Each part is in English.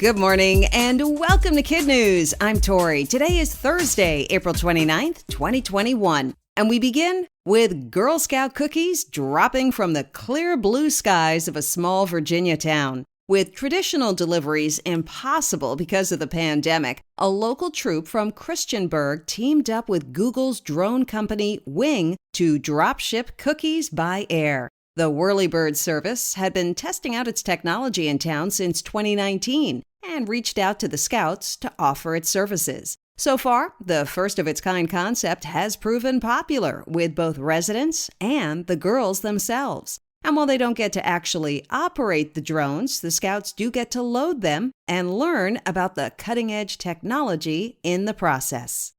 Good morning and welcome to KidNuz. I'm Tori. Today is Thursday, April 29th, 2021. And we begin with Girl Scout cookies dropping from the clear blue skies of a small Virginia town. With traditional deliveries impossible because of the pandemic, a local troop from Christiansburg teamed up with Google's drone company Wing to drop ship cookies by air. The Whirlybird service had been testing out its technology in town since 2019 and reached out to the Scouts to offer its services. So far, the first-of-its-kind concept has proven popular with both residents and the girls themselves. And while they don't get to actually operate the drones, the Scouts do get to load them and learn about the cutting-edge technology in the process.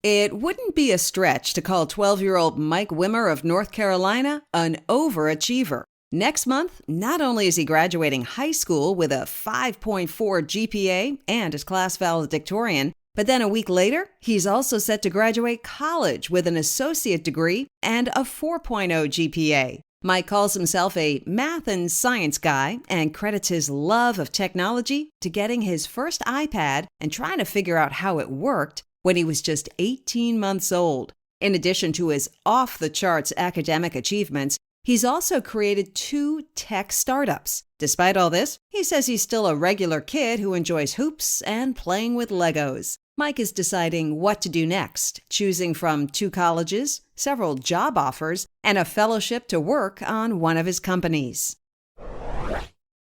It wouldn't be a stretch to call 12-year-old Mike Wimmer of North Carolina an overachiever. Next month, not only is he graduating high school with a 5.4 GPA and his class valedictorian, but then a week later, he's also set to graduate college with an associate degree and a 4.0 GPA. Mike calls himself a math and science guy and credits his love of technology to getting his first iPad and trying to figure out how it worked when he was just 18 months old. In addition to his off-the-charts academic achievements, he's also created 2 tech startups. Despite all this, he says he's still a regular kid who enjoys hoops and playing with Legos. Mike is deciding what to do next, choosing from 2 colleges, several job offers, and a fellowship to work on one of his companies.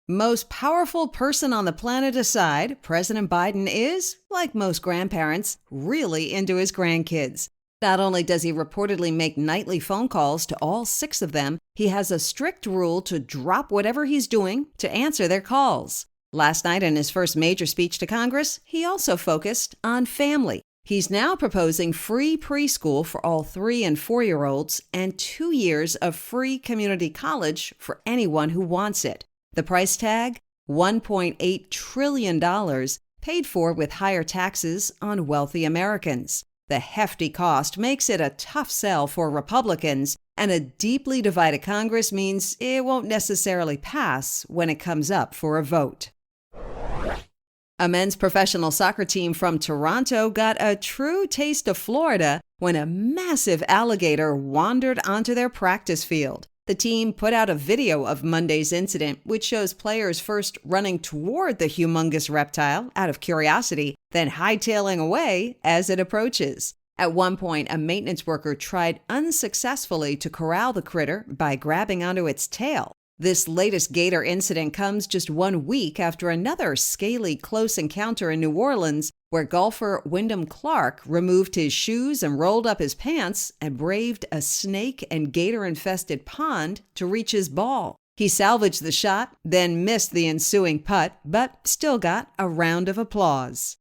Most powerful person on the planet aside, President Biden is, like most grandparents, really into his grandkids. Not only does he reportedly make nightly phone calls to all 6 of them, he has a strict rule to drop whatever he's doing to answer their calls. Last night in his first major speech to Congress, he also focused on family. He's now proposing free preschool for all 3- and 4-year-olds and 2 years of free community college for anyone who wants it. The price tag? $1.8 trillion, paid for with higher taxes on wealthy Americans. The hefty cost makes it a tough sell for Republicans, and a deeply divided Congress means it won't necessarily pass when it comes up for a vote. A men's professional soccer team from Toronto got a true taste of Florida when a massive alligator wandered onto their practice field. The team put out a video of Monday's incident, which shows players first running toward the humongous reptile out of curiosity, then hightailing away as it approaches. At one point, a maintenance worker tried unsuccessfully to corral the critter by grabbing onto its tail. This latest gator incident comes just 1 week after another scaly close encounter in New Orleans, where golfer Wyndham Clark removed his shoes and rolled up his pants and braved a snake and gator-infested pond to reach his ball. He salvaged the shot, then missed the ensuing putt, but still got a round of applause.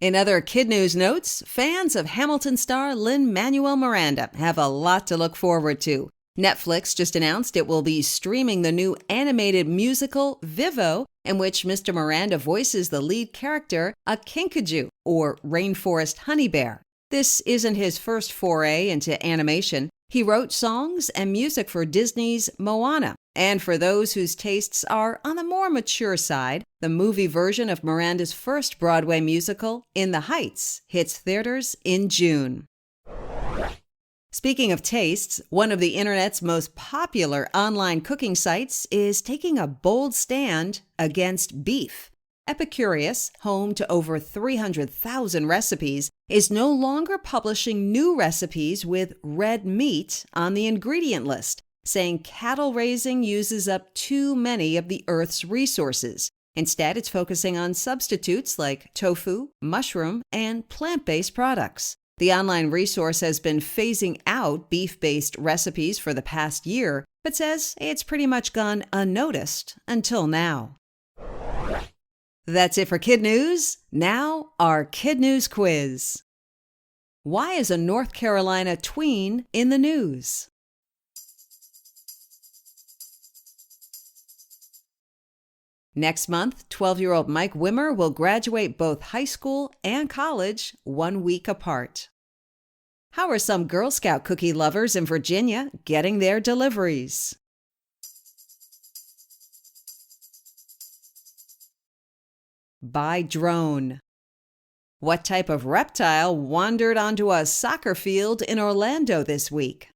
In other KidNuz notes, fans of Hamilton star Lin-Manuel Miranda have a lot to look forward to. Netflix just announced it will be streaming the new animated musical Vivo, in which Mr. Miranda voices the lead character, a kinkajou, or rainforest honey bear. This isn't his first foray into animation. He wrote songs and music for Disney's Moana. And for those whose tastes are on the more mature side, the movie version of Miranda's first Broadway musical, In the Heights, hits theaters in June. Speaking of tastes, one of the internet's most popular online cooking sites is taking a bold stand against beef. Epicurious, home to over 300,000 recipes, is no longer publishing new recipes with red meat on the ingredient list, saying cattle raising uses up too many of the Earth's resources. Instead, it's focusing on substitutes like tofu, mushroom, and plant-based products. The online resource has been phasing out beef-based recipes for the past year, but says it's pretty much gone unnoticed until now. That's it for KidNuz. Now, our KidNuz quiz. Why is a North Carolina tween in the news? Next month, 12-year-old Mike Wimmer will graduate both high school and college 1 week apart. How are some Girl Scout cookie lovers in Virginia getting their deliveries? by drone. What type of reptile wandered onto a soccer field in Orlando this week?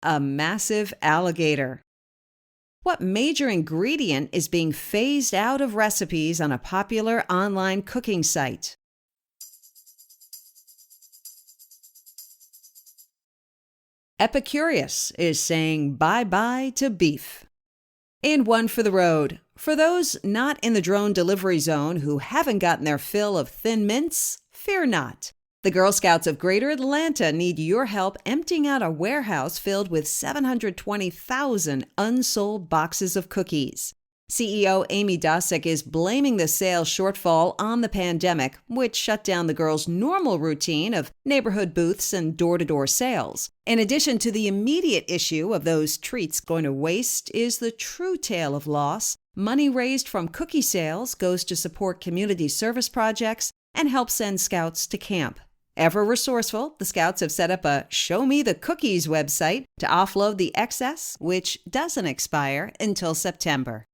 A massive alligator. What major ingredient is being phased out of recipes on a popular online cooking site? Epicurious is saying bye-bye to beef. And one for the road. For those not in the drone delivery zone who haven't gotten their fill of Thin Mints, fear not. The Girl Scouts of Greater Atlanta need your help emptying out a warehouse filled with 720,000 unsold boxes of cookies. CEO Amy Dosick is blaming the sales shortfall on the pandemic, which shut down the girls' normal routine of neighborhood booths and door-to-door sales. In addition to the immediate issue of those treats going to waste is the true tale of loss. Money raised from cookie sales goes to support community service projects and help send scouts to camp. Ever resourceful, the Scouts have set up a Show Me the Cookies website to offload the excess, which doesn't expire until September.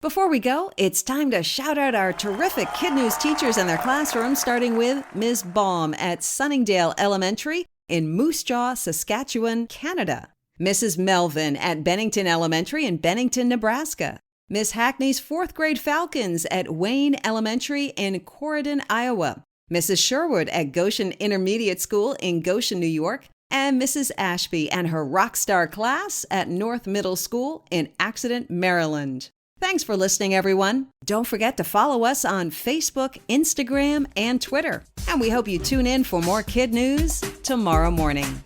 Before we go, it's time to shout out our terrific KidNuz teachers and their classrooms, starting with Ms. Baum at Sunningdale Elementary in Moose Jaw, Saskatchewan, Canada. Mrs. Melvin at Bennington Elementary in Bennington, Nebraska. Miss Hackney's 4th grade Falcons at Wayne Elementary in Corydon, Iowa. Mrs. Sherwood at Goshen Intermediate School in Goshen, New York. And Mrs. Ashby and her Rockstar class at North Middle School in Accident, Maryland. Thanks for listening, everyone. Don't forget to follow us on Facebook, Instagram, and Twitter. And we hope you tune in for more KidNuz tomorrow morning.